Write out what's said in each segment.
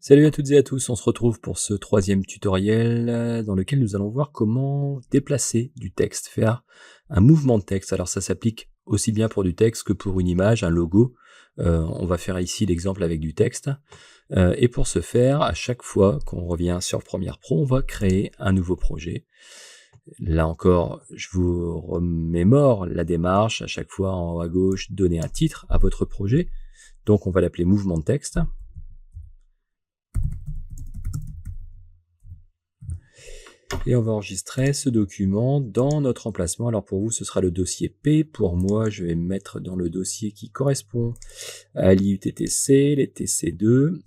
Salut à toutes et à tous, on se retrouve pour ce troisième tutoriel dans lequel nous allons voir comment déplacer du texte, faire un mouvement de texte. Alors ça s'applique aussi bien pour du texte que pour une image, un logo. On va faire ici l'exemple avec du texte. Et pour ce faire, à chaque fois qu'on revient sur Premiere Pro, on va créer un nouveau projet. Là encore, je vous remémore la démarche, à chaque fois en haut à gauche, donner un titre à votre projet. Donc on va l'appeler mouvement de texte. Et on va enregistrer ce document dans notre emplacement. Alors pour vous, ce sera le dossier P. Pour moi, je vais me mettre dans le dossier qui correspond à l'IUTTC, les TC2.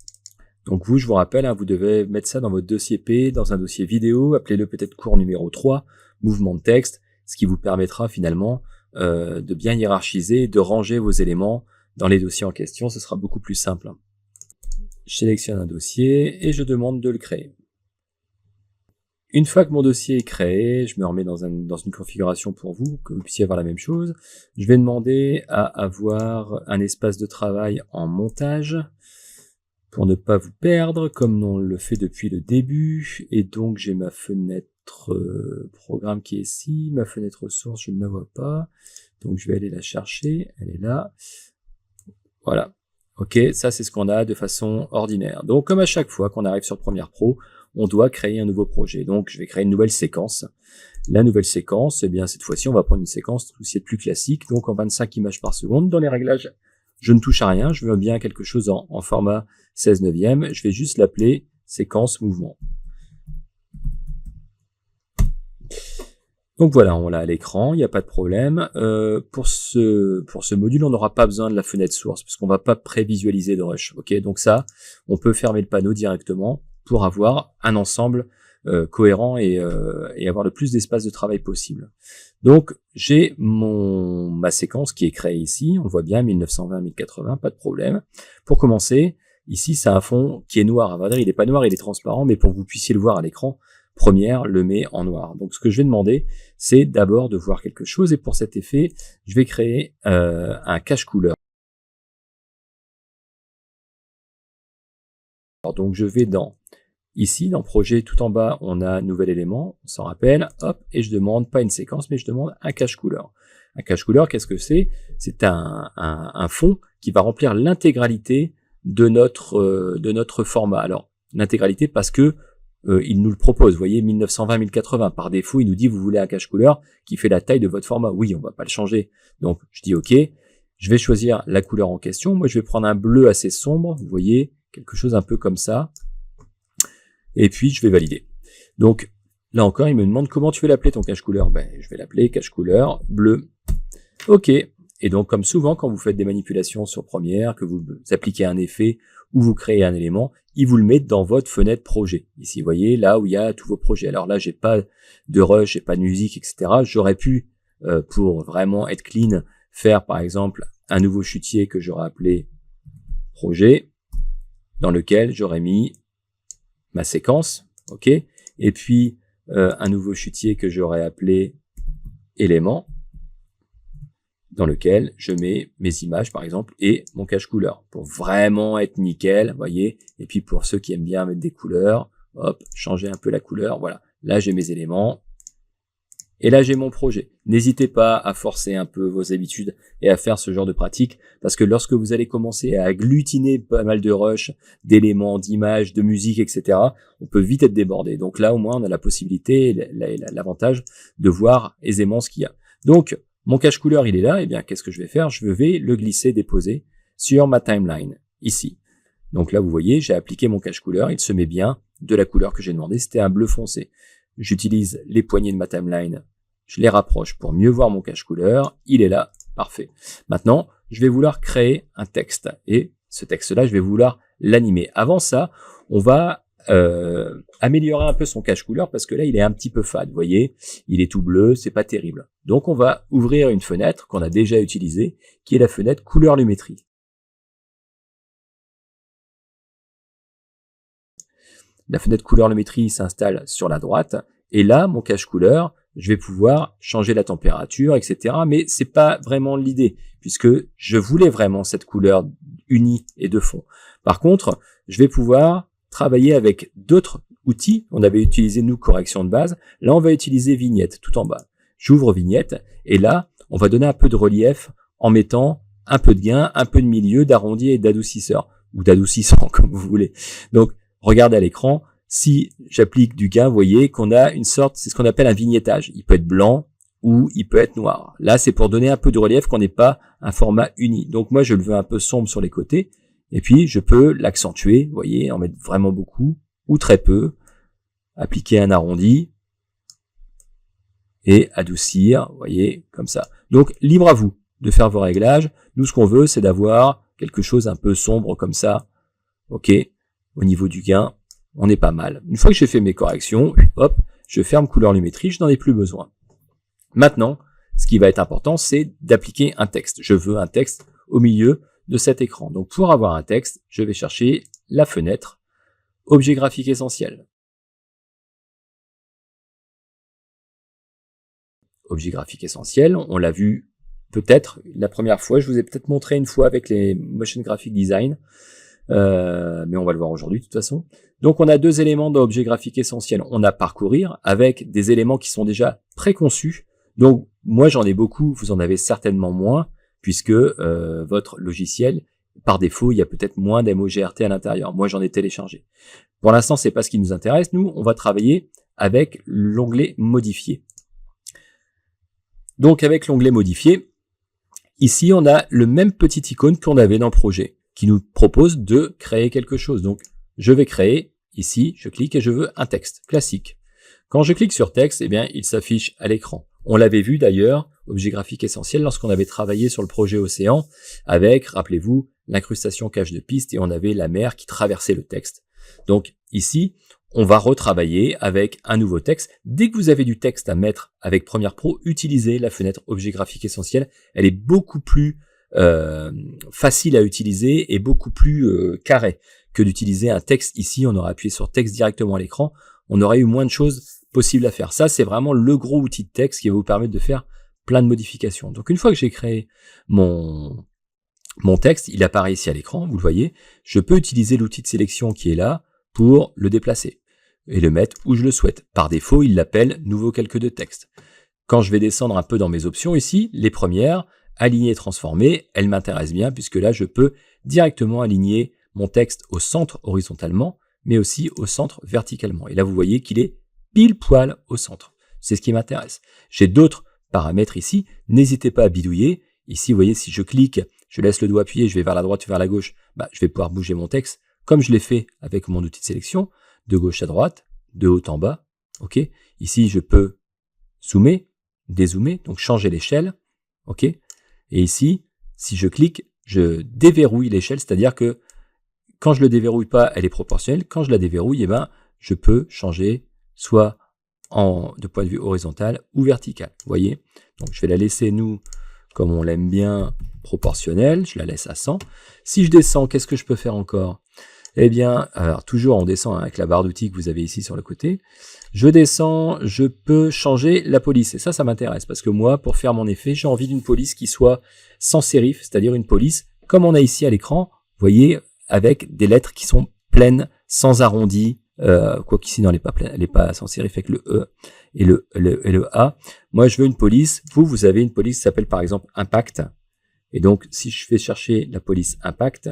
Donc vous, je vous rappelle, vous devez mettre ça dans votre dossier P, dans un dossier vidéo, appelez-le peut-être cours numéro 3, mouvement de texte, ce qui vous permettra finalement de bien hiérarchiser, de ranger vos éléments dans les dossiers en question. Ce sera beaucoup plus simple. Je sélectionne un dossier et je demande de le créer. Une fois que mon dossier est créé, je me remets dans une configuration pour vous, que vous puissiez avoir la même chose. Je vais demander à avoir un espace de travail en montage pour ne pas vous perdre, comme on le fait depuis le début. Et donc j'ai ma fenêtre programme qui est ici, ma fenêtre source, je ne la vois pas. Donc je vais aller la chercher, elle est là. Voilà. Ok, ça c'est ce qu'on a de façon ordinaire. Donc comme à chaque fois qu'on arrive sur Premiere Pro, on doit créer un nouveau projet. Donc je vais créer une nouvelle séquence. La nouvelle séquence, eh bien cette fois-ci on va prendre une séquence tout ce qui est plus classique, donc en 25 images par seconde. Dans les réglages, je ne touche à rien, je veux bien quelque chose en format 16/9. Je vais juste l'appeler séquence mouvement. Donc voilà, on l'a à l'écran, il n'y a pas de problème. Pour ce module, on n'aura pas besoin de la fenêtre source, puisqu'on ne va pas prévisualiser de rush. Ok, donc ça, on peut fermer le panneau directement pour avoir un ensemble cohérent et avoir le plus d'espace de travail possible. Donc j'ai ma séquence qui est créée ici, on voit bien 1920-1080, pas de problème. Pour commencer, ici c'est un fond qui est noir. À vrai dire, il n'est pas noir, il est transparent, mais pour que vous puissiez le voir à l'écran, Premiere le met en noir. Donc ce que je vais demander, c'est d'abord de voir quelque chose, et pour cet effet, je vais créer un cache couleur. Alors, donc je vais ici, dans projet, tout en bas, on a nouvel élément, on s'en rappelle, hop, et je demande pas une séquence, mais je demande un cache couleur. Un cache couleur, qu'est-ce que c'est? C'est un fond qui va remplir l'intégralité de notre format. Alors, l'intégralité parce que il nous le propose, vous voyez, 1920-1080. Par défaut, il nous dit, vous voulez un cache couleur qui fait la taille de votre format. Oui, on va pas le changer. Donc, je dis OK. Je vais choisir la couleur en question. Moi, je vais prendre un bleu assez sombre, vous voyez, quelque chose un peu comme ça. Et puis, je vais valider. Donc, là encore, il me demande comment tu veux l'appeler ton cache couleur. Ben, je vais l'appeler cache couleur bleu. OK. Et donc, comme souvent, quand vous faites des manipulations sur Premiere, que vous appliquez un effet ou vous créez un élément, il vous le met dans votre fenêtre projet. Ici, vous voyez, là où il y a tous vos projets. Alors là, j'ai pas de rush, j'ai pas de musique, etc. J'aurais pu, pour vraiment être clean, faire par exemple un nouveau chutier que j'aurais appelé projet, dans lequel j'aurais mis ma séquence, ok, et puis un nouveau chutier que j'aurais appelé élément, dans lequel je mets mes images par exemple et mon cache couleur pour vraiment être nickel, voyez. Et puis pour ceux qui aiment bien mettre des couleurs, hop, changer un peu la couleur, voilà. Là j'ai mes éléments et là j'ai mon projet. N'hésitez pas à forcer un peu vos habitudes et à faire ce genre de pratique, parce que lorsque vous allez commencer à agglutiner pas mal de rush, d'éléments, d'images, de musique, etc., on peut vite être débordé. Donc là au moins on a la possibilité, l'avantage de voir aisément ce qu'il y a. Donc mon cache couleur, il est là, et bien qu'est-ce que je vais faire? Je vais le glisser, déposer sur ma timeline, ici. Donc là, vous voyez, j'ai appliqué mon cache couleur, il se met bien de la couleur que j'ai demandé, c'était un bleu foncé. J'utilise les poignées de ma timeline, je les rapproche pour mieux voir mon cache couleur, il est là, parfait. Maintenant, je vais vouloir créer un texte, et ce texte-là, je vais vouloir l'animer. Avant ça, on va améliorer un peu son cache couleur parce que là il est un petit peu fade, vous voyez, il est tout bleu, c'est pas terrible. Donc on va ouvrir une fenêtre qu'on a déjà utilisée, qui est la fenêtre couleur lumétrie. La fenêtre couleur lumétrie s'installe sur la droite, et là mon cache couleur, je vais pouvoir changer la température, etc. Mais c'est pas vraiment l'idée, puisque je voulais vraiment cette couleur unie et de fond. Par contre, je vais pouvoir travailler avec d'autres outils. On avait utilisé, nous, correction de base. Là, on va utiliser vignette tout en bas. J'ouvre vignette et là, on va donner un peu de relief en mettant un peu de gain, un peu de milieu, d'arrondi et d'adoucisseur, ou d'adoucissant, comme vous voulez. Donc, regardez à l'écran, si j'applique du gain, vous voyez qu'on a une sorte, c'est ce qu'on appelle un vignettage. Il peut être blanc ou il peut être noir. Là, c'est pour donner un peu de relief qu'on n'ait pas un format uni. Donc, moi, je le veux un peu sombre sur les côtés. Et puis, je peux l'accentuer, vous voyez, en mettre vraiment beaucoup ou très peu, appliquer un arrondi et adoucir, vous voyez, comme ça. Donc, libre à vous de faire vos réglages. Nous, ce qu'on veut, c'est d'avoir quelque chose un peu sombre comme ça. OK, au niveau du gain, on est pas mal. Une fois que j'ai fait mes corrections, hop, je ferme couleur lumétrie, je n'en ai plus besoin. Maintenant, ce qui va être important, c'est d'appliquer un texte. Je veux un texte au milieu de cet écran. Donc, pour avoir un texte, je vais chercher la fenêtre Objet graphique essentiel. Objet graphique essentiel, on l'a vu peut-être la première fois, je vous ai peut-être montré une fois avec les Motion Graphic Design, mais on va le voir aujourd'hui de toute façon. Donc on a deux éléments dans Objet graphique essentiel. On a parcourir avec des éléments qui sont déjà préconçus. Donc moi j'en ai beaucoup, vous en avez certainement moins, puisque votre logiciel, par défaut, il y a peut-être moins d'MOGRT à l'intérieur. Moi j'en ai téléchargé. Pour l'instant, c'est pas ce qui nous intéresse. Nous, on va travailler avec l'onglet modifier. Donc avec l'onglet modifier, ici on a le même petit icône qu'on avait dans le projet, qui nous propose de créer quelque chose. Donc je vais créer, ici, je clique et je veux un texte classique. Quand je clique sur texte, eh bien il s'affiche à l'écran. On l'avait vu d'ailleurs, objet graphique essentiel, lorsqu'on avait travaillé sur le projet Océan, avec, rappelez-vous, l'incrustation cache de piste et on avait la mer qui traversait le texte. Donc ici, on va retravailler avec un nouveau texte. Dès que vous avez du texte à mettre avec Premiere Pro, utilisez la fenêtre Objet graphique essentiel. Elle est beaucoup plus facile à utiliser et beaucoup plus carrée que d'utiliser un texte ici. On aurait appuyé sur texte directement à l'écran. On aurait eu moins de choses possibles à faire. Ça, c'est vraiment le gros outil de texte qui va vous permettre de faire plein de modifications. Donc une fois que j'ai créé mon texte, il apparaît ici à l'écran, vous le voyez. Je peux utiliser l'outil de sélection qui est là pour le déplacer et le mettre où je le souhaite. Par défaut, il l'appelle nouveau calque de texte. Quand je vais descendre un peu dans mes options ici, les premières, aligner et transformer, elles m'intéressent bien puisque là, je peux directement aligner mon texte au centre horizontalement, mais aussi au centre verticalement. Et là, vous voyez qu'il est pile poil au centre. C'est ce qui m'intéresse. J'ai d'autres paramètres ici. N'hésitez pas à bidouiller. Ici, vous voyez, si je clique, je laisse le doigt appuyé, je vais vers la droite, vers la gauche, je vais pouvoir bouger mon texte comme je l'ai fait avec mon outil de sélection, de gauche à droite, de haut en bas. Ok. Ici, je peux zoomer, dézoomer, donc changer l'échelle. Ok. Et ici, si je clique, je déverrouille l'échelle, c'est-à-dire que quand je le déverrouille pas, elle est proportionnelle. Quand je la déverrouille, je peux changer soit de point de vue horizontal ou vertical. Vous voyez. Donc, je vais la laisser, nous, comme on l'aime bien, proportionnelle. Je la laisse à 100. Si je descends, qu'est-ce que je peux faire encore ? Eh bien, alors toujours on descend avec la barre d'outils que vous avez ici sur le côté. Je descends, je peux changer la police. Et ça m'intéresse parce que moi, pour faire mon effet, j'ai envie d'une police qui soit sans sérif, c'est-à-dire une police comme on a ici à l'écran, vous voyez, avec des lettres qui sont pleines, sans arrondi, quoi qu'ici, non, elle n'est pas pleine, elle n'est pas sans sérif avec le E et le A. Moi, je veux une police. Vous avez une police qui s'appelle par exemple Impact. Et donc, si je fais chercher la police Impact,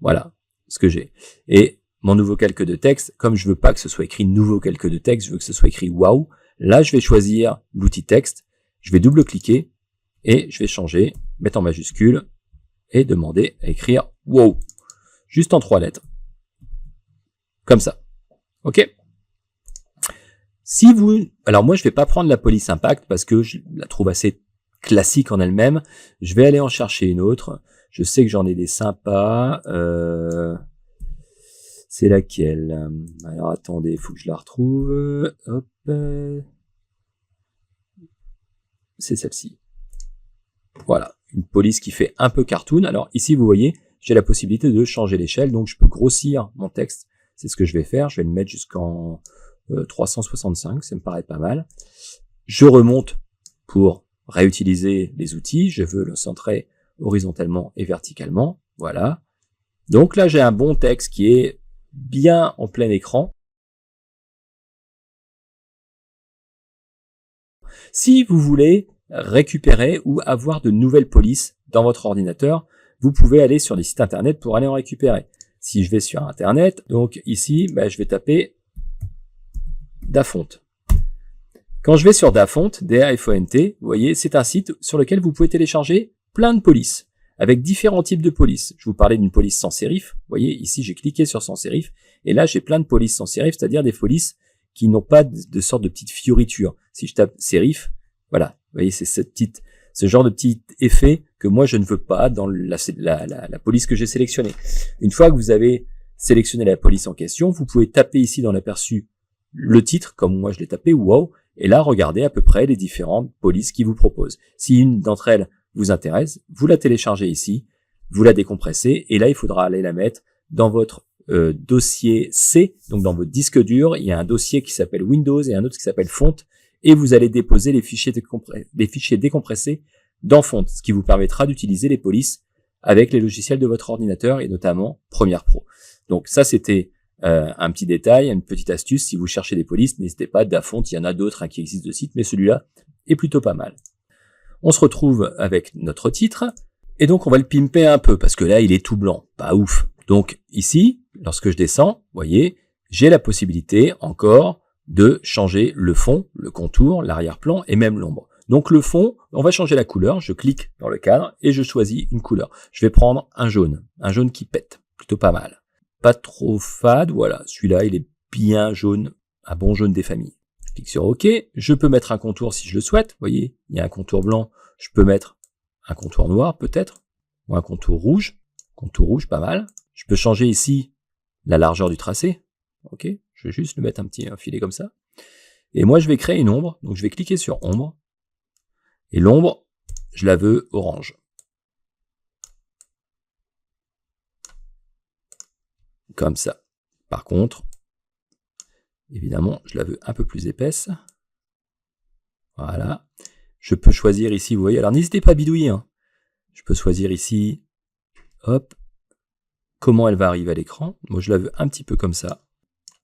voilà ce que j'ai. Et mon nouveau calque de texte, comme je veux pas que ce soit écrit nouveau calque de texte, je veux que ce soit écrit wow. Là, je vais choisir l'outil texte, je vais double-cliquer et je vais changer, mettre en majuscule et demander à écrire wow. Juste en 3 lettres. Comme ça. OK? Alors moi, je vais pas prendre la police Impact parce que je la trouve assez classique en elle-même. Je vais aller en chercher une autre. Je sais que j'en ai des sympas. C'est laquelle? Alors attendez, il faut que je la retrouve. Hop. C'est celle-ci. Voilà, une police qui fait un peu cartoon. Alors ici, vous voyez, j'ai la possibilité de changer l'échelle, donc je peux grossir mon texte. C'est ce que je vais faire. Je vais le mettre jusqu'en 365, ça me paraît pas mal. Je remonte pour réutiliser les outils. Je veux le centrer horizontalement et verticalement. Voilà. Donc là, j'ai un bon texte qui est bien en plein écran. Si vous voulez récupérer ou avoir de nouvelles polices dans votre ordinateur, vous pouvez aller sur les sites internet pour aller en récupérer. Si je vais sur internet, donc ici, je vais taper Dafont. Quand je vais sur Dafont, D-A-F-O-N-T, vous voyez, c'est un site sur lequel vous pouvez télécharger plein de polices, avec différents types de polices. Je vous parlais d'une police sans sérif. Vous voyez, ici, j'ai cliqué sur sans sérif, et là, j'ai plein de polices sans sérif, c'est-à-dire des polices qui n'ont pas de sorte de petite fioriture. Si je tape sérif, voilà, vous voyez, c'est ce genre de petit effet que moi, je ne veux pas dans la police que j'ai sélectionnée. Une fois que vous avez sélectionné la police en question, vous pouvez taper ici dans l'aperçu le titre, comme moi je l'ai tapé, wow, et là, regardez à peu près les différentes polices qui vous proposent. Si une d'entre elles vous intéresse, vous la téléchargez ici, vous la décompressez, et là, il faudra aller la mettre dans votre dossier C, donc dans votre disque dur. Il y a un dossier qui s'appelle Windows et un autre qui s'appelle Font, et vous allez déposer les fichiers décompressés dans Font, ce qui vous permettra d'utiliser les polices avec les logiciels de votre ordinateur et notamment Premiere Pro. Donc ça, c'était un petit détail, une petite astuce. Si vous cherchez des polices, n'hésitez pas, Dafont, il y en a d'autres qui existent de site, mais celui-là est plutôt pas mal. On se retrouve avec notre titre, et donc on va le pimper un peu, parce que là, il est tout blanc, pas ouf. Donc ici, lorsque je descends, vous voyez, j'ai la possibilité encore de changer le fond, le contour, l'arrière-plan et même l'ombre. Donc le fond, on va changer la couleur, je clique dans le cadre et je choisis une couleur. Je vais prendre un jaune qui pète, plutôt pas mal. Pas trop fade, voilà, celui-là il est bien jaune, un bon jaune des familles. Je clique sur OK, je peux mettre un contour si je le souhaite, vous voyez, il y a un contour blanc, je peux mettre un contour noir peut-être, ou un contour rouge pas mal. Je peux changer ici la largeur du tracé, ok, je vais juste le mettre un filet comme ça. Et moi je vais créer une ombre, donc je vais cliquer sur ombre, et l'ombre, je la veux orange. Comme ça. Par contre, évidemment, je la veux un peu plus épaisse. Voilà. Je peux choisir ici, vous voyez, alors n'hésitez pas à bidouiller, hein. Je peux choisir ici, hop, comment elle va arriver à l'écran. Moi, je la veux un petit peu comme ça.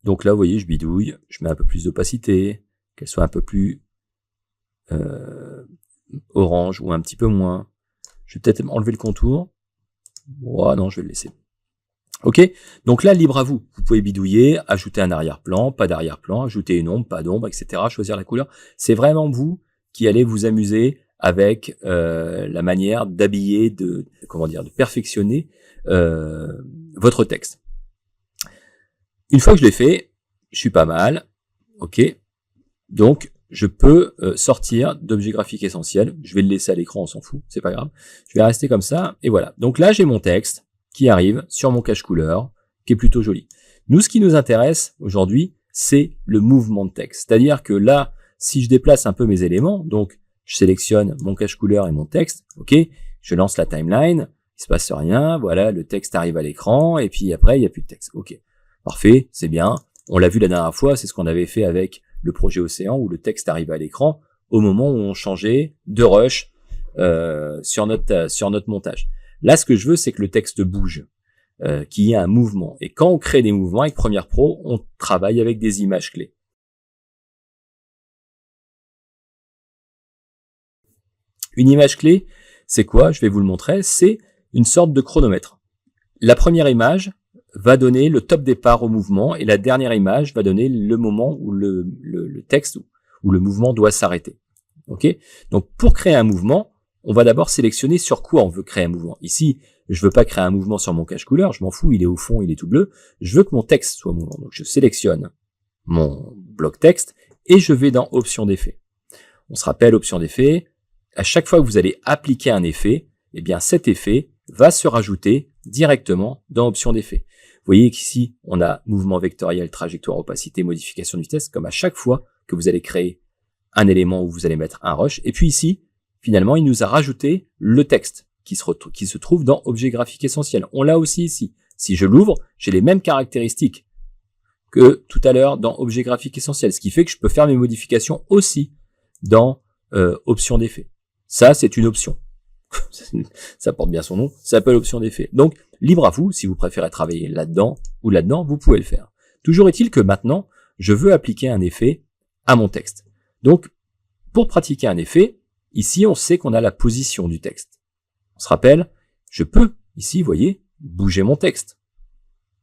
Donc là, vous voyez, je bidouille, je mets un peu plus d'opacité, qu'elle soit un peu plus orange ou un petit peu moins. Je vais peut-être enlever le contour. Oh, non, je vais le laisser. Ok, donc là, libre à vous. Vous pouvez bidouiller, ajouter un arrière-plan, pas d'arrière-plan, ajouter une ombre, pas d'ombre, etc. Choisir la couleur. C'est vraiment vous qui allez vous amuser avec la manière d'habiller, de perfectionner votre texte. Une fois que je l'ai fait, je suis pas mal. Ok, donc je peux sortir d'objet graphique essentiel. Je vais le laisser à l'écran, on s'en fout, c'est pas grave. Je vais rester comme ça, et voilà. Donc là, j'ai mon texte qui arrive sur mon cache couleur, qui est plutôt joli. Nous, ce qui nous intéresse aujourd'hui, c'est le mouvement de texte. C'est-à-dire que là, si je déplace un peu mes éléments, donc je sélectionne mon cache couleur et mon texte, ok, je lance la timeline, il se passe rien, voilà, le texte arrive à l'écran, et puis après, il n'y a plus de texte. Ok, parfait, c'est bien. On l'a vu la dernière fois, c'est ce qu'on avait fait avec le projet Océan, où le texte arrive à l'écran au moment où on changeait de rush sur notre montage. Là, ce que je veux, c'est que le texte bouge, qu'il y ait un mouvement. Et quand on crée des mouvements avec Premiere Pro, on travaille avec des images clés. Une image clé, c'est quoi? Je vais vous le montrer. C'est une sorte de chronomètre. La première image va donner le top départ au mouvement et la dernière image va donner le moment où le texte ou le mouvement doit s'arrêter. Ok? Donc, pour créer un mouvement, on va d'abord sélectionner sur quoi on veut créer un mouvement. Ici, je veux pas créer un mouvement sur mon cache couleur, je m'en fous, il est au fond, il est tout bleu. Je veux que mon texte soit mouvant. Donc je sélectionne mon bloc texte et je vais dans options d'effet. On se rappelle, options d'effet, à chaque fois que vous allez appliquer un effet, eh bien cet effet va se rajouter directement dans options d'effet. Vous voyez qu'ici, on a mouvement vectoriel, trajectoire, opacité, modification de vitesse, comme à chaque fois que vous allez créer un élément où vous allez mettre un rush. Et puis ici, finalement, il nous a rajouté le texte qui se trouve dans objet graphique essentiel. On l'a aussi ici. Si je l'ouvre, j'ai les mêmes caractéristiques que tout à l'heure dans objet graphique essentiel, ce qui fait que je peux faire mes modifications aussi dans option d'effet. Ça, c'est une option. Ça porte bien son nom, ça s'appelle option d'effet. Donc, libre à vous, si vous préférez travailler là-dedans ou là-dedans, vous pouvez le faire. Toujours est-il que maintenant, je veux appliquer un effet à mon texte. Donc, pour pratiquer un effet, ici, on sait qu'on a la position du texte. On se rappelle, je peux, ici, vous voyez, bouger mon texte.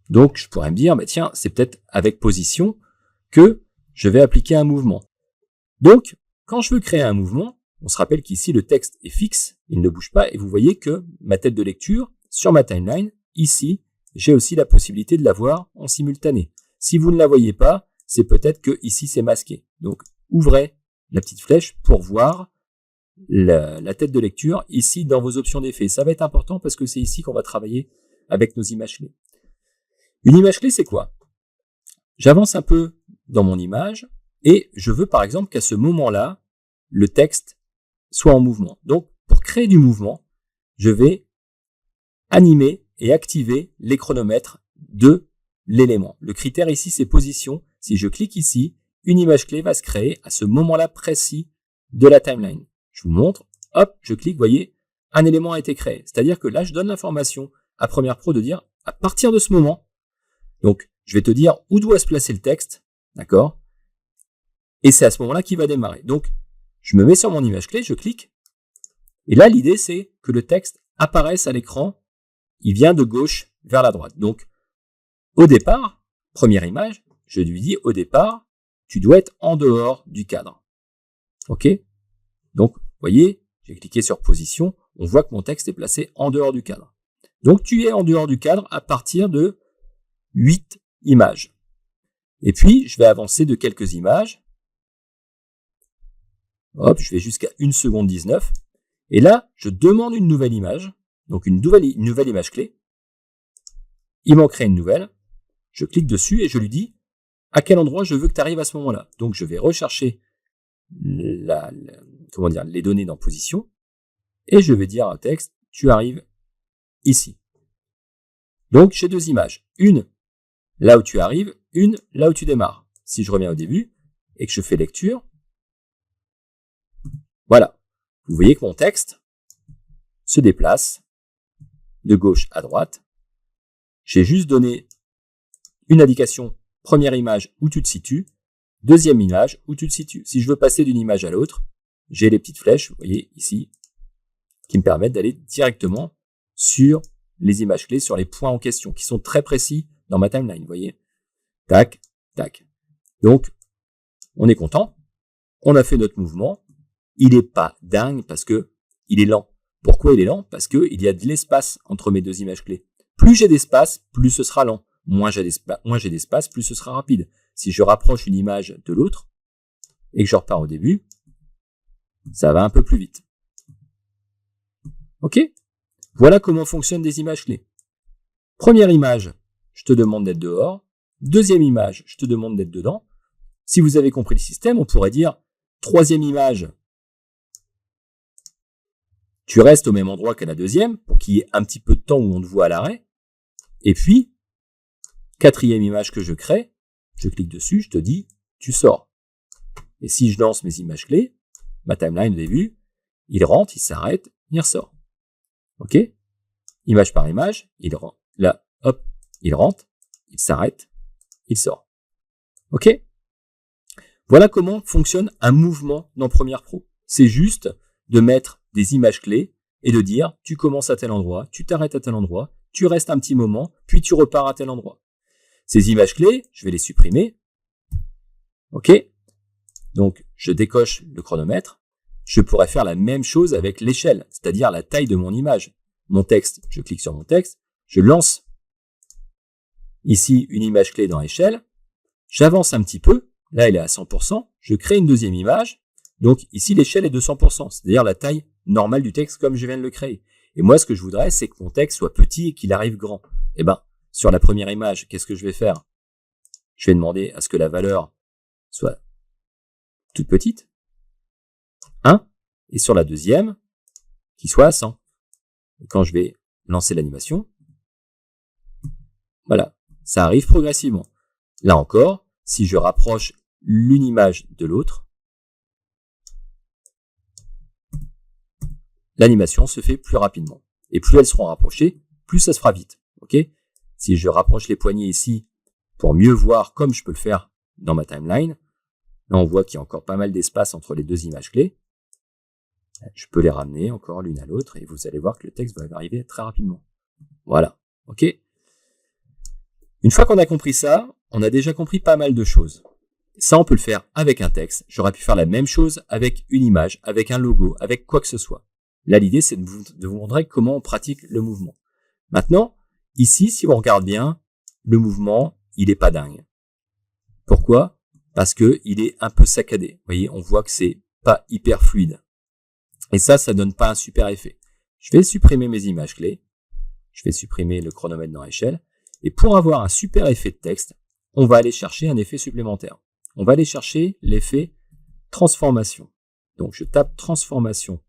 Donc, je pourrais me dire, bah, tiens, c'est peut-être avec position que je vais appliquer un mouvement. Donc, quand je veux créer un mouvement, on se rappelle qu'ici, le texte est fixe, il ne bouge pas, et vous voyez que ma tête de lecture, sur ma timeline, ici, j'ai aussi la possibilité de la voir en simultané. Si vous ne la voyez pas, c'est peut-être que ici, c'est masqué. Donc, ouvrez la petite flèche pour voir la tête de lecture ici dans vos options d'effet. Ça va être important parce que c'est ici qu'on va travailler avec nos images clés. Une image clé, c'est quoi? J'avance un peu dans mon image et je veux par exemple qu'à ce moment-là, le texte soit en mouvement. Donc, pour créer du mouvement, je vais animer et activer les chronomètres de l'élément. Le critère ici, c'est position. Si je clique ici, une image clé va se créer à ce moment-là précis de la timeline. Je vous montre, hop, je clique, vous voyez, un élément a été créé. C'est-à-dire que là, je donne l'information à Premiere Pro de dire, à partir de ce moment, donc je vais te dire où doit se placer le texte, d'accord? Et c'est à ce moment-là qu'il va démarrer. Donc, je me mets sur mon image clé, je clique, et là, l'idée, c'est que le texte apparaisse à l'écran, il vient de gauche vers la droite. Donc, au départ, première image, je lui dis, au départ, tu dois être en dehors du cadre. OK? Donc, vous voyez, j'ai cliqué sur position, on voit que mon texte est placé en dehors du cadre. Donc, tu es en dehors du cadre à partir de 8 images. Et puis, je vais avancer de quelques images. Hop, je vais jusqu'à 1 seconde 19. Et là, je demande une nouvelle image, donc une nouvelle image clé. Il m'en crée une nouvelle. Je clique dessus et je lui dis à quel endroit je veux que tu arrives à ce moment-là. Donc, je vais rechercher les données dans position et je vais dire à un texte, tu arrives ici. Donc, j'ai deux images. Une là où tu arrives, une là où tu démarres. Si je reviens au début et que je fais lecture, voilà. Vous voyez que mon texte se déplace de gauche à droite. J'ai juste donné une indication, première image où tu te situes, deuxième image où tu te situes. Si je veux passer d'une image à l'autre, j'ai les petites flèches, vous voyez ici, qui me permettent d'aller directement sur les images clés, sur les points en question, qui sont très précis dans ma timeline, vous voyez. Tac, tac. Donc, on est content. On a fait notre mouvement. Il n'est pas dingue parce que il est lent. Pourquoi il est lent? Parce qu'il y a de l'espace entre mes deux images clés. Plus j'ai d'espace, plus ce sera lent. Moins j'ai d'espace, plus ce sera rapide. Si je rapproche une image de l'autre et que je repars au début, ça va un peu plus vite. OK? Voilà comment fonctionnent des images clés. Première image, je te demande d'être dehors. Deuxième image, je te demande d'être dedans. Si vous avez compris le système, on pourrait dire troisième image, tu restes au même endroit que la deuxième pour qu'il y ait un petit peu de temps où on te voit à l'arrêt. Et puis, quatrième image que je crée, je clique dessus, je te dis, tu sors. Et si je lance mes images clés, ma timeline au début, il rentre, il s'arrête, il ressort. OK? Image par image, il rentre. Là, hop, il rentre, il s'arrête, il sort. OK? Voilà comment fonctionne un mouvement dans Premiere Pro. C'est juste de mettre des images clés et de dire tu commences à tel endroit, tu t'arrêtes à tel endroit, tu restes un petit moment, puis tu repars à tel endroit. Ces images clés, je vais les supprimer. OK? Donc, je décoche le chronomètre. Je pourrais faire la même chose avec l'échelle, c'est-à-dire la taille de mon image. Mon texte, je clique sur mon texte, je lance ici une image clé dans l'échelle, j'avance un petit peu, là elle est à 100%, je crée une deuxième image, donc ici l'échelle est de 100%, c'est-à-dire la taille normale du texte comme je viens de le créer. Et moi ce que je voudrais, c'est que mon texte soit petit et qu'il arrive grand. Eh ben, sur la première image, qu'est-ce que je vais faire? Je vais demander à ce que la valeur soit toute petite, 1, et sur la deuxième, qu'il soit à 100. Et quand je vais lancer l'animation, voilà, ça arrive progressivement. Là encore, si je rapproche l'une image de l'autre, l'animation se fait plus rapidement. Et plus elles seront rapprochées, plus ça se fera vite. Ok? Si je rapproche les poignées ici pour mieux voir comme je peux le faire dans ma timeline, là on voit qu'il y a encore pas mal d'espace entre les deux images clés. Je peux les ramener encore l'une à l'autre et vous allez voir que le texte va arriver très rapidement. Voilà, ok. Une fois qu'on a compris ça, on a déjà compris pas mal de choses. Ça, on peut le faire avec un texte. J'aurais pu faire la même chose avec une image, avec un logo, avec quoi que ce soit. Là, l'idée, c'est de vous montrer comment on pratique le mouvement. Maintenant, ici, si on regarde bien, le mouvement, il est pas dingue. Pourquoi? Parce que il est un peu saccadé. Vous voyez, on voit que c'est pas hyper fluide. Et ça donne pas un super effet. Je vais supprimer mes images clés. Je vais supprimer le chronomètre dans l'échelle. Et pour avoir un super effet de texte, on va aller chercher un effet supplémentaire. On va aller chercher l'effet transformation. Donc, je tape transformation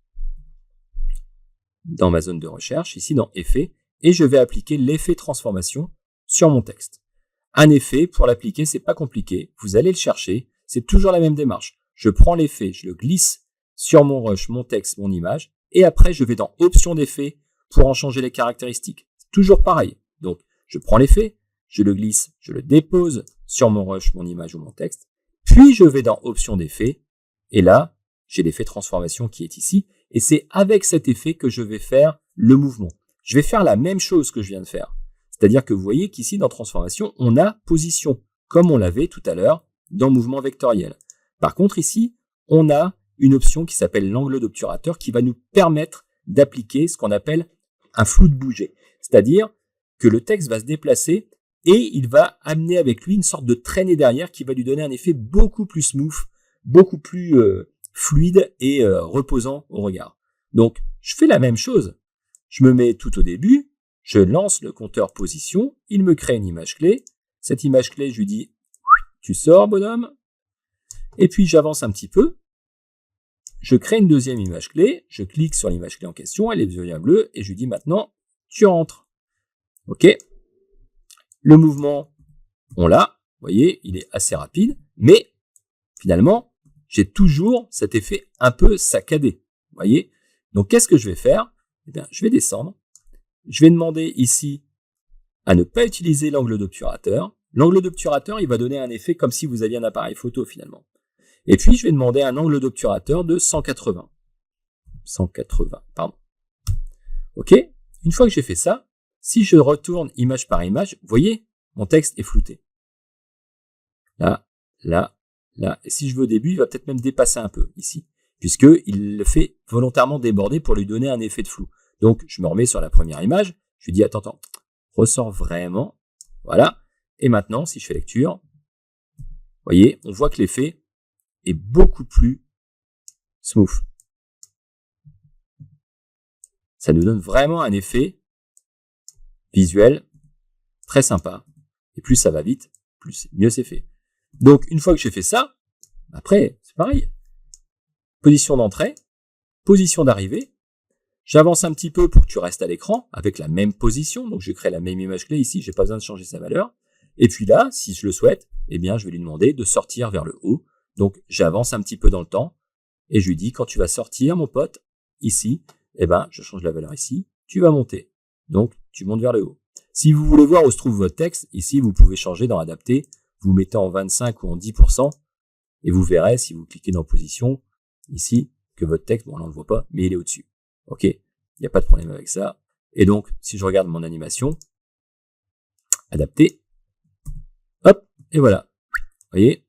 dans ma zone de recherche, ici dans effet, et je vais appliquer l'effet transformation sur mon texte. Un effet, pour l'appliquer, c'est pas compliqué. Vous allez le chercher. C'est toujours la même démarche. Je prends l'effet, je le glisse sur mon rush, mon texte, mon image, et après, je vais dans option d'effet pour en changer les caractéristiques. Toujours pareil. Donc, je prends l'effet, je le glisse, je le dépose sur mon rush, mon image ou mon texte, puis je vais dans option d'effet, et là, j'ai l'effet transformation qui est ici, et c'est avec cet effet que je vais faire le mouvement. Je vais faire la même chose que je viens de faire. C'est-à-dire que vous voyez qu'ici, dans transformation, on a position, comme on l'avait tout à l'heure dans mouvement vectoriel. Par contre, ici, on a une option qui s'appelle l'angle d'obturateur qui va nous permettre d'appliquer ce qu'on appelle un flou de bouger. C'est-à-dire que le texte va se déplacer et il va amener avec lui une sorte de traînée derrière qui va lui donner un effet beaucoup plus smooth, beaucoup plus fluide et reposant au regard. Donc, je fais la même chose. Je me mets tout au début, je lance le compteur position, il me crée une image clé. Cette image clé, je lui dis « Tu sors, bonhomme ?» Et puis, j'avance un petit peu. Je crée une deuxième image clé, je clique sur l'image clé en question, elle devient bleue, et je lui dis maintenant « Tu rentres ». Ok. Le mouvement, on l'a, vous voyez, il est assez rapide, mais finalement, j'ai toujours cet effet un peu saccadé, vous voyez. Donc, qu'est-ce que je vais faire? Eh bien, je vais descendre, je vais demander ici à ne pas utiliser l'angle d'obturateur. L'angle d'obturateur, il va donner un effet comme si vous aviez un appareil photo finalement. Et puis, je vais demander un angle d'obturateur de 180. 180, pardon. Ok. Une fois que j'ai fait ça, si je retourne image par image, vous voyez, mon texte est flouté. Là, là, là. Et si je vais au début, il va peut-être même dépasser un peu ici, puisqu'il le fait volontairement déborder pour lui donner un effet de flou. Donc, je me remets sur la première image. Je lui dis, attends, ressors vraiment. Voilà. Et maintenant, si je fais lecture, vous voyez, on voit que l'effet est beaucoup plus smooth. Ça nous donne vraiment un effet visuel très sympa. Et plus ça va vite, mieux c'est fait. Donc, une fois que j'ai fait ça, après, c'est pareil. Position d'entrée, position d'arrivée. J'avance un petit peu pour que tu restes à l'écran avec la même position. Donc, je crée la même image clé ici. J'ai pas besoin de changer sa valeur. Et puis là, si je le souhaite, eh bien, je vais lui demander de sortir vers le haut. Donc, j'avance un petit peu dans le temps et je lui dis, quand tu vas sortir, mon pote, ici, eh ben, je change la valeur ici, tu vas monter. Donc, tu montes vers le haut. Si vous voulez voir où se trouve votre texte, ici, vous pouvez changer dans adapter, vous mettez en 25 ou en 10% et vous verrez, si vous cliquez dans position, ici, que votre texte, bon, là, on ne le voit pas, mais il est au-dessus. Ok? Il n'y a pas de problème avec ça. Et donc, si je regarde mon animation, adapter, hop, et voilà. Vous voyez?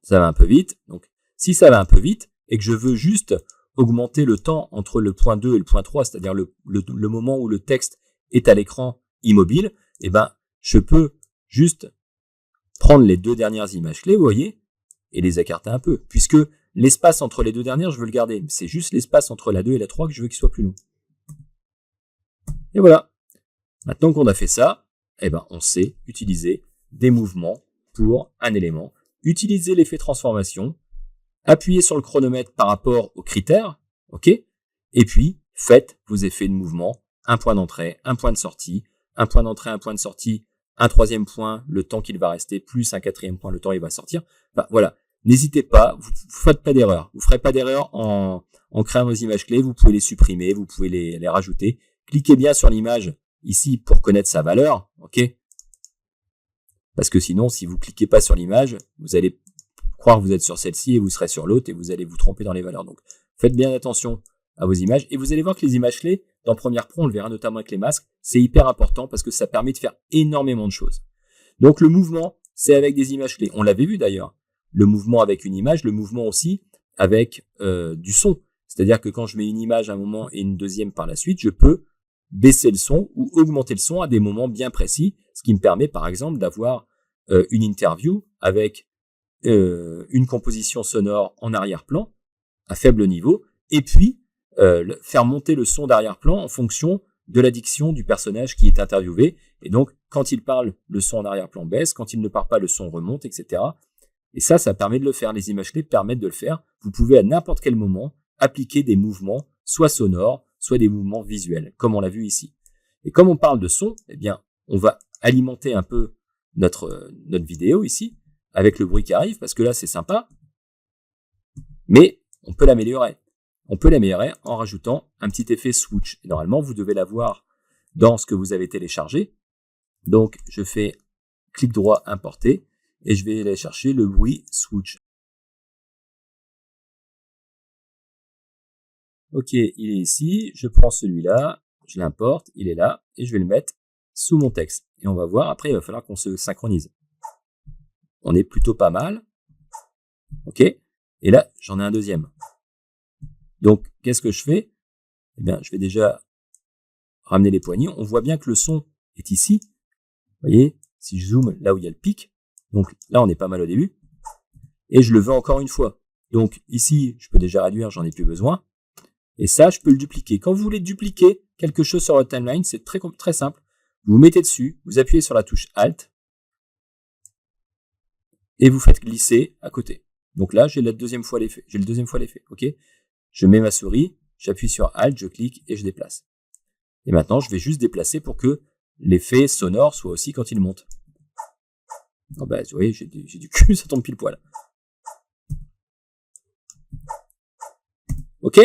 Ça va un peu vite. Donc, si ça va un peu vite et que je veux juste augmenter le temps entre le point 2 et le point 3, c'est-à-dire le moment où le texte est à l'écran immobile, eh ben, je peux juste prendre les deux dernières images clés, vous voyez, et les écarter un peu, puisque l'espace entre les deux dernières, je veux le garder. C'est juste l'espace entre la 2 et la 3 que je veux qu'il soit plus long. Et voilà. Maintenant qu'on a fait ça, eh ben, on sait utiliser des mouvements pour un élément. Utilisez l'effet transformation, appuyez sur le chronomètre par rapport aux critères, ok, et puis faites vos effets de mouvement, un point d'entrée, un point de sortie, un point d'entrée, un point de sortie, un troisième point, le temps qu'il va rester, plus un quatrième point, le temps il va sortir. Enfin, voilà, n'hésitez pas, vous ne faites pas d'erreur, vous ne ferez pas d'erreur en créant vos images clés, vous pouvez les supprimer, vous pouvez les rajouter. Cliquez bien sur l'image ici pour connaître sa valeur, ok, Parce que sinon, si vous cliquez pas sur l'image, vous allez croire que vous êtes sur celle-ci et vous serez sur l'autre et vous allez vous tromper dans les valeurs. Donc, faites bien attention à vos images. Et vous allez voir que les images clés, dans Premiere Pro, on le verra notamment avec les masques, c'est hyper important parce que ça permet de faire énormément de choses. Donc, le mouvement, c'est avec des images clés. On l'avait vu d'ailleurs. Le mouvement avec une image, le mouvement aussi avec du son. C'est-à-dire que quand je mets une image à un moment et une deuxième par la suite, je peux baisser le son ou augmenter le son à des moments bien précis, ce qui me permet par exemple d'avoir une interview avec une composition sonore en arrière-plan à faible niveau, et puis faire monter le son d'arrière-plan en fonction de la diction du personnage qui est interviewé. Et donc, quand il parle, le son en arrière-plan baisse, quand il ne parle pas, le son remonte, etc. Et ça permet de le faire. Les images clés permettent de le faire. Vous pouvez à n'importe quel moment appliquer des mouvements, soit sonores, soit des mouvements visuels, comme on l'a vu ici. Et comme on parle de son, eh bien, on va alimenter un peu notre vidéo ici, avec le bruit qui arrive, parce que là, c'est sympa. Mais on peut l'améliorer. On peut l'améliorer en rajoutant un petit effet switch. Et normalement, vous devez l'avoir dans ce que vous avez téléchargé. Donc, je fais clic droit, importer, et je vais aller chercher le bruit switch. Ok, il est ici, je prends celui-là, je l'importe, il est là, et je vais le mettre sous mon texte. Et on va voir, après il va falloir qu'on se synchronise. On est plutôt pas mal. Ok, et là j'en ai un deuxième. Donc qu'est-ce que je fais? Eh bien, je vais déjà ramener les poignées. On voit bien que le son est ici. Vous voyez, si je zoome là où il y a le pic, donc là on est pas mal au début. Et je le veux encore une fois. Donc ici, je peux déjà réduire, j'en ai plus besoin. Et ça, je peux le dupliquer. Quand vous voulez dupliquer quelque chose sur votre timeline, c'est très simple. Vous mettez dessus, vous appuyez sur la touche Alt, et vous faites glisser à côté. Donc là, j'ai le deuxième fois l'effet. Ok. Je mets ma souris, j'appuie sur Alt, je clique et je déplace. Et maintenant, je vais juste déplacer pour que l'effet sonore soit aussi quand il monte. Oh bah, vous voyez, j'ai du cul, ça tombe pile poil. Ok?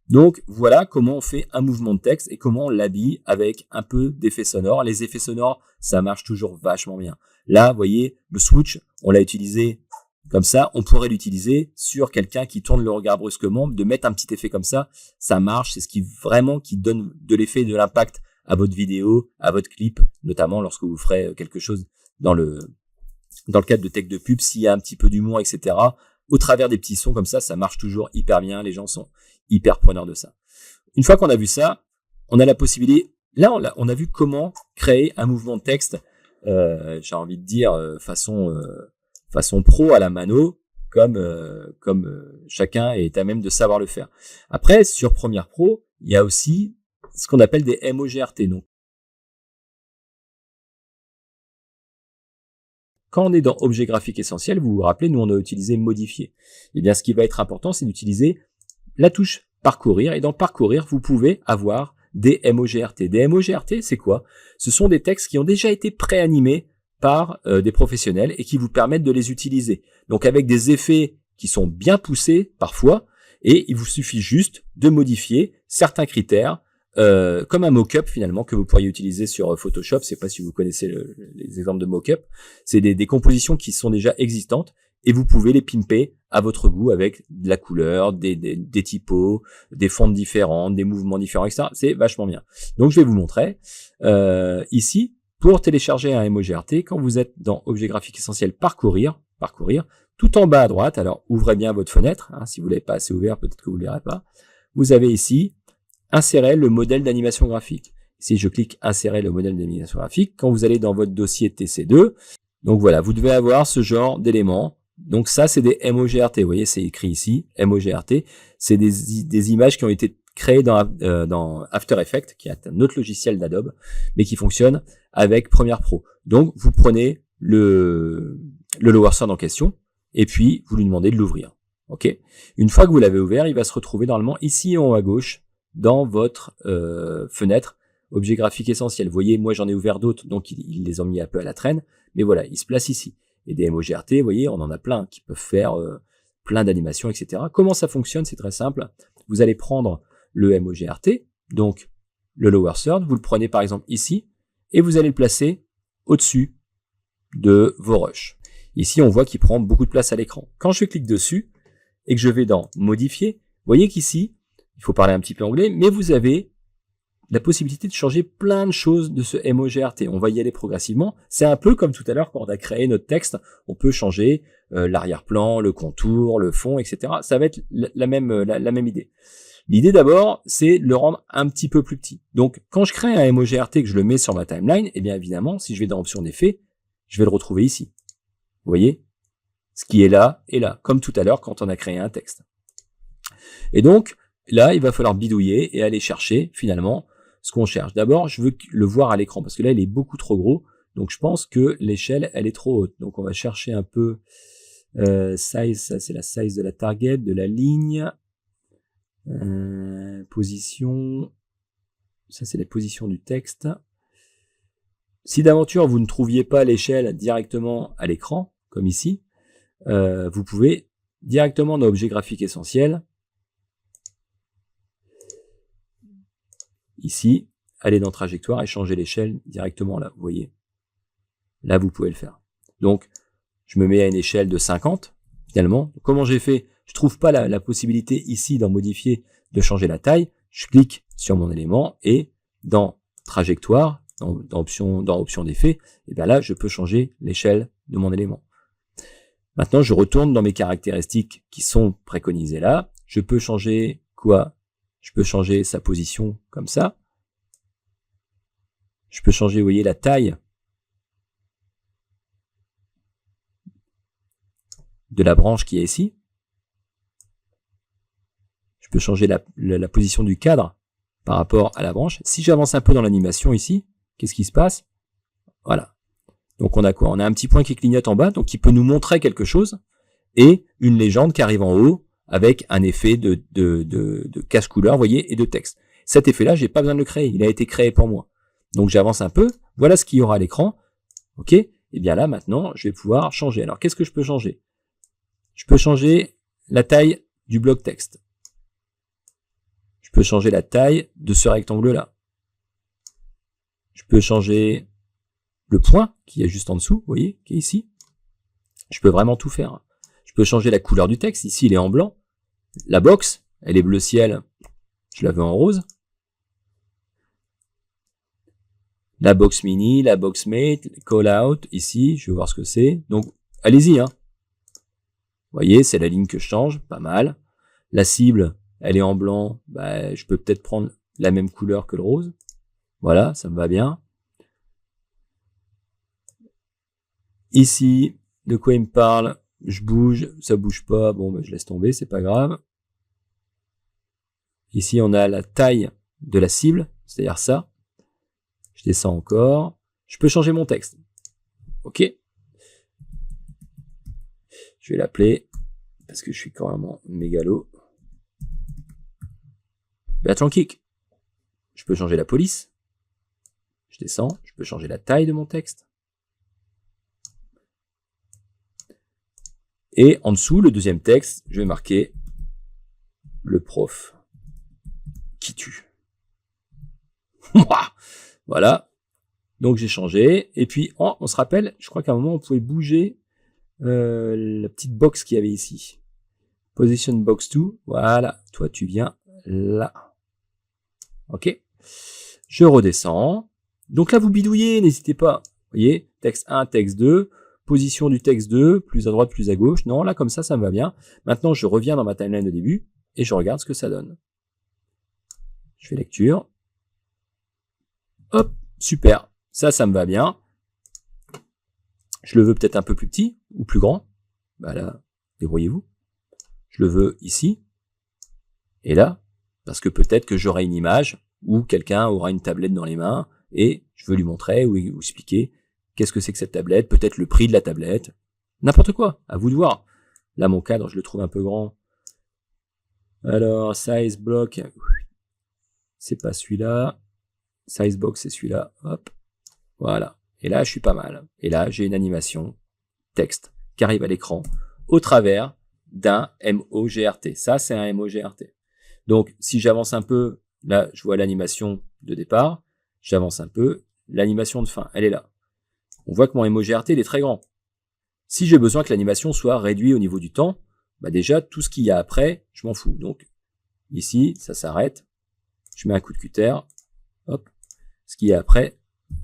Donc voilà comment on fait un mouvement de texte et comment on l'habille avec un peu d'effets sonores. Les effets sonores, ça marche toujours vachement bien. Là, vous voyez, le switch, on l'a utilisé comme ça. On pourrait l'utiliser sur quelqu'un qui tourne le regard brusquement, de mettre un petit effet comme ça. Ça marche, c'est ce qui vraiment qui donne de l'effet, de l'impact à votre vidéo, à votre clip, notamment lorsque vous ferez quelque chose dans le cadre de texte de pub, s'il y a un petit peu d'humour, etc. Au travers des petits sons comme ça marche toujours hyper bien. Les gens sont hyper preneurs de ça. Une fois qu'on a vu ça, on a la possibilité. Là, on a vu comment créer un mouvement de texte. J'ai envie de dire façon pro à la mano, comme chacun est à même de savoir le faire. Après, sur Premiere Pro, il y a aussi ce qu'on appelle des MOGRT. Donc, quand on est dans Objet graphique essentiel, vous vous rappelez, nous on a utilisé modifier. Et bien, ce qui va être important, c'est d'utiliser la touche parcourir. Et dans parcourir, vous pouvez avoir des MOGRT. Des MOGRT, c'est quoi? Ce sont des textes qui ont déjà été préanimés par des professionnels et qui vous permettent de les utiliser. Donc avec des effets qui sont bien poussés parfois, et il vous suffit juste de modifier certains critères, comme un mock-up finalement que vous pourriez utiliser sur Photoshop. Je sais pas si vous connaissez les exemples de mock-up. C'est des compositions qui sont déjà existantes et vous pouvez les pimper à votre goût avec de la couleur, des typos, des fontes différentes, des mouvements différents, etc. C'est vachement bien. Donc je vais vous montrer ici. Pour télécharger un MOGRT, quand vous êtes dans Objet graphique essentiel, parcourir, tout en bas à droite, alors ouvrez bien votre fenêtre, hein, si vous ne l'avez pas assez ouvert, peut-être que vous ne le verrez pas, vous avez ici, insérer le modèle d'animation graphique. Si je clique insérer le modèle d'animation graphique, quand vous allez dans votre dossier TC2, donc voilà, vous devez avoir ce genre d'éléments. Donc ça, c'est des MOGRT, vous voyez, c'est écrit ici, MOGRT, c'est des images qui ont été créées dans After Effects, qui est un autre logiciel d'Adobe, mais qui fonctionne avec Premiere Pro. Donc, vous prenez le lower third en question, et puis vous lui demandez de l'ouvrir. Ok. Une fois que vous l'avez ouvert, il va se retrouver normalement ici en haut à gauche, dans votre fenêtre, objet graphique essentiel. Vous voyez, moi j'en ai ouvert d'autres, donc ils les ont mis un peu à la traîne, mais voilà, il se place ici. Et des MOGRT, vous voyez, on en a plein qui peuvent faire plein d'animations, etc. Comment ça fonctionne? C'est très simple. Vous allez prendre le MOGRT, donc le lower third, vous le prenez par exemple ici, et vous allez le placer au-dessus de vos rushs. Ici, on voit qu'il prend beaucoup de place à l'écran. Quand je clique dessus et que je vais dans modifier, vous voyez qu'ici, il faut parler un petit peu anglais, mais vous avez la possibilité de changer plein de choses de ce MOGRT. On va y aller progressivement. C'est un peu comme tout à l'heure quand on a créé notre texte. On peut changer l'arrière-plan, le contour, le fond, etc. Ça va être la même idée. L'idée d'abord, c'est de le rendre un petit peu plus petit. Donc, quand je crée un MOGRT et que je le mets sur ma timeline, eh bien évidemment, si je vais dans Options d'effet, je vais le retrouver ici. Vous voyez? Ce qui est là et là, comme tout à l'heure quand on a créé un texte. Et donc, là, il va falloir bidouiller et aller chercher, finalement, ce qu'on cherche. D'abord, je veux le voir à l'écran, parce que là, il est beaucoup trop gros. Donc, je pense que l'échelle, elle est trop haute. Donc, on va chercher un peu size, ça c'est la size de la target, de la ligne. Position, ça c'est la position du texte. Si d'aventure vous ne trouviez pas l'échelle directement à l'écran, comme ici, vous pouvez directement dans Objet graphique essentiel, ici, aller dans Trajectoire et changer l'échelle directement là, vous voyez. Là, vous pouvez le faire. Donc, je me mets à une échelle de 50, finalement. Comment j'ai fait? Je trouve pas la possibilité ici d'en modifier, de changer la taille. Je clique sur mon élément et dans Trajectoire, dans option d'effet, et bien là, je peux changer l'échelle de mon élément. Maintenant, je retourne dans mes caractéristiques qui sont préconisées là. Je peux changer quoi? Je peux changer sa position comme ça. Je peux changer, vous voyez, la taille de la branche qui est ici. Je peux changer la position du cadre par rapport à la branche. Si j'avance un peu dans l'animation ici, qu'est-ce qui se passe? Voilà. Donc on a quoi? On a un petit point qui clignote en bas, donc qui peut nous montrer quelque chose, et une légende qui arrive en haut avec un effet de cache-couleur, vous voyez, et de texte. Cet effet-là, j'ai pas besoin de le créer, il a été créé pour moi. Donc j'avance un peu, voilà ce qu'il y aura à l'écran. Ok? Et bien là, maintenant, je vais pouvoir changer. Alors qu'est-ce que je peux changer? Je peux changer la taille du bloc texte. Je peux changer la taille de ce rectangle-là. Je peux changer le point qui est juste en dessous, vous voyez, qui est ici. Je peux vraiment tout faire. Je peux changer la couleur du texte. Ici, il est en blanc. La box, elle est bleu ciel. Je la veux en rose. La box mini, la box mate, call out, ici, je vais voir ce que c'est. Donc, allez-y, hein. Vous voyez, c'est la ligne que je change, pas mal. La cible, elle est en blanc, bah, je peux peut-être prendre la même couleur que le rose. Voilà, ça me va bien. Ici, de quoi il me parle? Je bouge, ça bouge pas, bon, bah, je laisse tomber, c'est pas grave. Ici, on a la taille de la cible, c'est-à-dire ça. Je descends encore. Je peux changer mon texte. Ok. Je vais l'appeler, parce que je suis quand même mégalo. Bertrand Kick. Je peux changer la police. Je descends. Je peux changer la taille de mon texte. Et en dessous, le deuxième texte, je vais marquer le prof qui tue. Voilà. Donc j'ai changé. Et puis, oh, on se rappelle, je crois qu'à un moment, on pouvait bouger la petite box qu'il y avait ici. Position box 2. Voilà. Toi, tu viens là. Ok. Je redescends. Donc là, vous bidouillez, n'hésitez pas. Vous voyez, texte 1, texte 2. Position du texte 2, plus à droite, plus à gauche. Non, là, comme ça me va bien. Maintenant, je reviens dans ma timeline de début et je regarde ce que ça donne. Je fais lecture. Hop, super. Ça me va bien. Je le veux peut-être un peu plus petit ou plus grand. Bah là, débrouillez-vous. Je le veux ici et là, parce que peut-être que j'aurai une image ou quelqu'un aura une tablette dans les mains et je veux lui montrer ou expliquer qu'est-ce que c'est que cette tablette, peut-être le prix de la tablette, n'importe quoi, à vous de voir. Là, mon cadre, je le trouve un peu grand. Alors, size block, c'est pas celui-là. Size box, c'est celui-là. Hop, voilà. Et là, je suis pas mal. Et là, j'ai une animation texte qui arrive à l'écran au travers d'un MOGRT. Ça, c'est un MOGRT. Donc, si j'avance un peu, là, je vois l'animation de départ. J'avance un peu. L'animation de fin, elle est là. on voit que mon MOGRT il est très grand. Si j'ai besoin que l'animation soit réduite au niveau du temps, bah déjà, tout ce qu'il y a après, je m'en fous. Donc, ici, ça s'arrête. Je mets un coup de cutter. Hop. Ce qu'il y a après,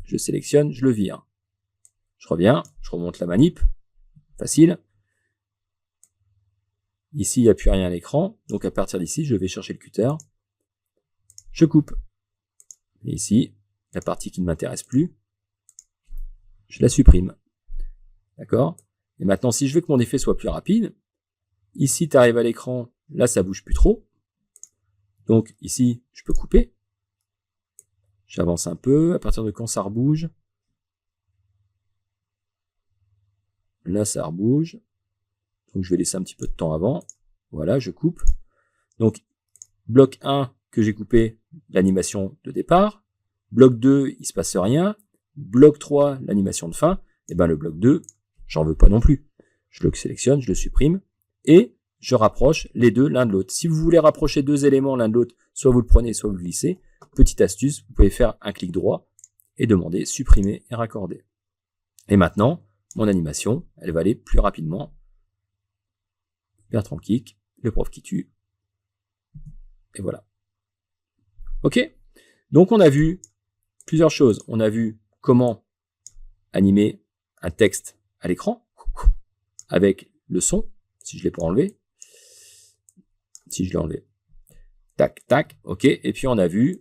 je sélectionne, je le vire. Je reviens, je remonte la manip. Facile. Ici, il n'y a plus rien à l'écran. Donc, à partir d'ici, je vais chercher le cutter. Je coupe. Et ici, la partie qui ne m'intéresse plus, je la supprime. D'accord? Et maintenant, si je veux que mon effet soit plus rapide, ici, tu arrives à l'écran, là, ça bouge plus trop. Donc, ici, je peux couper. J'avance un peu. À partir de quand ça rebouge? Là, ça rebouge. Donc, je vais laisser un petit peu de temps avant. Voilà, je coupe. Donc, bloc 1 que j'ai coupé, l'animation de départ. Bloc 2, il se passe rien. Bloc 3, l'animation de fin. Et ben, le bloc 2, j'en veux pas non plus. Je le sélectionne, je le supprime. Et je rapproche les deux l'un de l'autre. Si vous voulez rapprocher deux éléments l'un de l'autre, soit vous le prenez, soit vous le glissez. Petite astuce, vous pouvez faire un clic droit et demander supprimer et raccorder. Et maintenant, mon animation, elle va aller plus rapidement. Bertrand Kick, le prof qui tue. Et voilà. Ok? Donc on a vu plusieurs choses. On a vu comment animer un texte à l'écran avec le son, si je ne l'ai pas enlevé. Si je l'ai enlevé. Tac, tac, ok. Et puis on a vu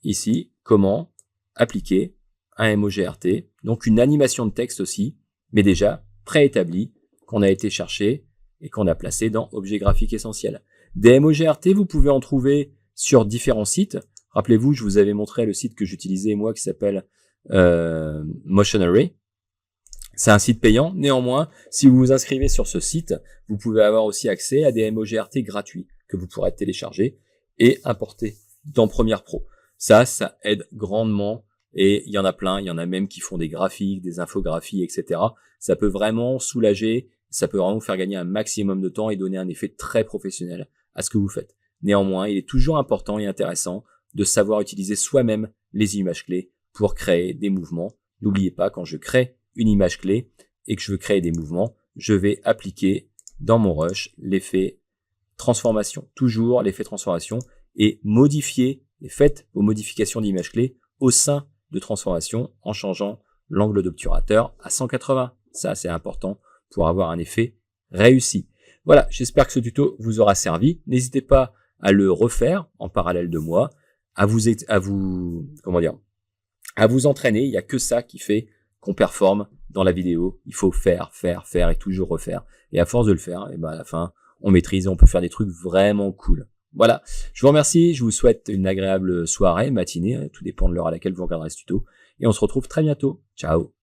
ici comment appliquer un MOGRT, donc une animation de texte aussi, mais déjà préétablie, qu'on a été chercher et qu'on a placé dans Objet graphique essentiel. Des MOGRT, vous pouvez en trouver sur différents sites. Rappelez-vous, je vous avais montré le site que j'utilisais moi qui s'appelle Motion Array. C'est un site payant. Néanmoins, si vous vous inscrivez sur ce site, vous pouvez avoir aussi accès à des MOGRT gratuits que vous pourrez télécharger et importer dans Premiere Pro. Ça aide grandement et il y en a plein. Il y en a même qui font des graphiques, des infographies, etc. Ça peut vraiment soulager, ça peut vraiment vous faire gagner un maximum de temps et donner un effet très professionnel à ce que vous faites. Néanmoins, il est toujours important et intéressant de savoir utiliser soi-même les images clés pour créer des mouvements. N'oubliez pas, quand je crée une image clé et que je veux créer des mouvements, je vais appliquer dans mon rush l'effet transformation. Toujours l'effet transformation et modifier et faites vos modifications d'image clé au sein de transformation en changeant l'angle d'obturateur à 180. Ça, c'est important pour avoir un effet réussi. Voilà, j'espère que ce tuto vous aura servi. N'hésitez pas à le refaire en parallèle de moi, à vous entraîner. Il n'y a que ça qui fait qu'on performe dans la vidéo. Il faut faire et toujours refaire. Et à force de le faire, et ben à la fin, on maîtrise et on peut faire des trucs vraiment cool. Voilà, je vous remercie, je vous souhaite une agréable soirée, matinée, tout dépend de l'heure à laquelle vous regarderez ce tuto. Et on se retrouve très bientôt. Ciao.